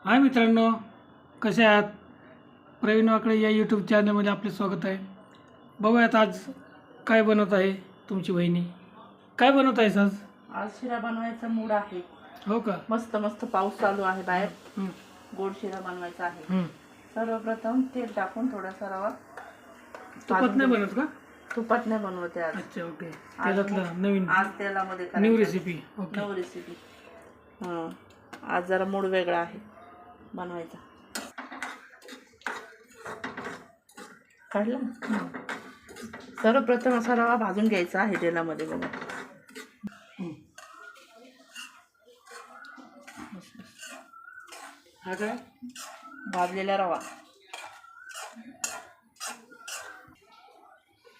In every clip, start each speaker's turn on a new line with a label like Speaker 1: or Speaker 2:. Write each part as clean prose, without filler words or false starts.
Speaker 1: हाय मित्रांनो, कसे आहात? प्रवीण वाकडे या यूट्यूब चॅनलमध्ये आपले स्वागत आहे. बघूयात आज काय बनवत आहे तुमची बहिणी. काय बनवत आहेस आज?
Speaker 2: आज शिरा बनवायचा मूड आहे.
Speaker 1: हो का?
Speaker 2: मस्त मस्त पाऊस चालू आहे बाहेर.
Speaker 1: हं,
Speaker 2: गोड शिरा बनवायचा आहे.
Speaker 1: हं.
Speaker 2: सर्वप्रथम तेल टाकून थोडासा रवा.
Speaker 1: तुपात नाही बनवत का?
Speaker 2: तुपात नाही बनवते आज.
Speaker 1: अच्छा, ओके. तेलातलं नवीन
Speaker 2: आज तेलामध्ये
Speaker 1: न्यू
Speaker 2: करायचं.
Speaker 1: रेसिपी. ओके.
Speaker 2: नवी रेसिपी. आज जरा मूड वेगळा आहे बनवायचा. काढला. सर्वप्रथम असा रवा भाजून घ्यायचा आहे तेलामध्ये बघा.
Speaker 1: हा काय?
Speaker 2: भाजलेला रवा.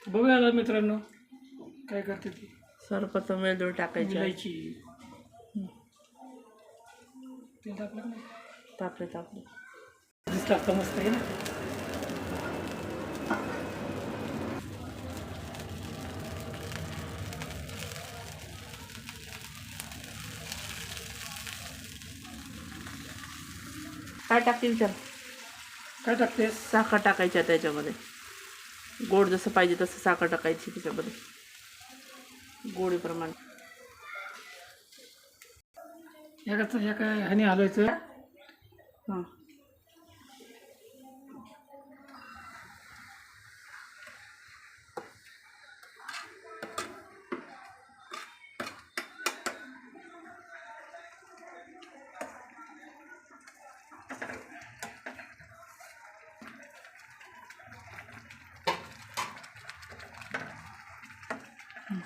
Speaker 1: बघूया मित्रांनो काय करते ती.
Speaker 2: सर्वप्रथम वेलदोड टाकायची.
Speaker 1: इलायची. तेल टाकलं का नाही?
Speaker 2: टाकले.
Speaker 1: टाकतं मस्त आहे ना.
Speaker 2: काय टाकते विचार.
Speaker 1: काय टाकतेस?
Speaker 2: साखर टाकायची त्याच्यामध्ये. गोड जसं पाहिजे तसं साखर टाकायची त्याच्यामध्ये गोडीप्रमाणे.
Speaker 1: या काय ह्याने हलवायचं.
Speaker 2: हां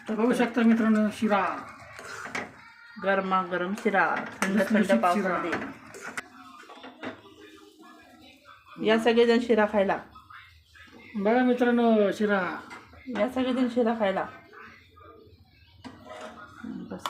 Speaker 1: बघू शकता मित्रांनो, शिरा.
Speaker 2: गरमागरम शिरा थंड
Speaker 1: लसलशीत
Speaker 2: पावसामध्ये. या सगळेजण शिरा खायला.
Speaker 1: बघा मित्रांनो, शिरा.
Speaker 2: या सगळेजण शिरा खायला. बस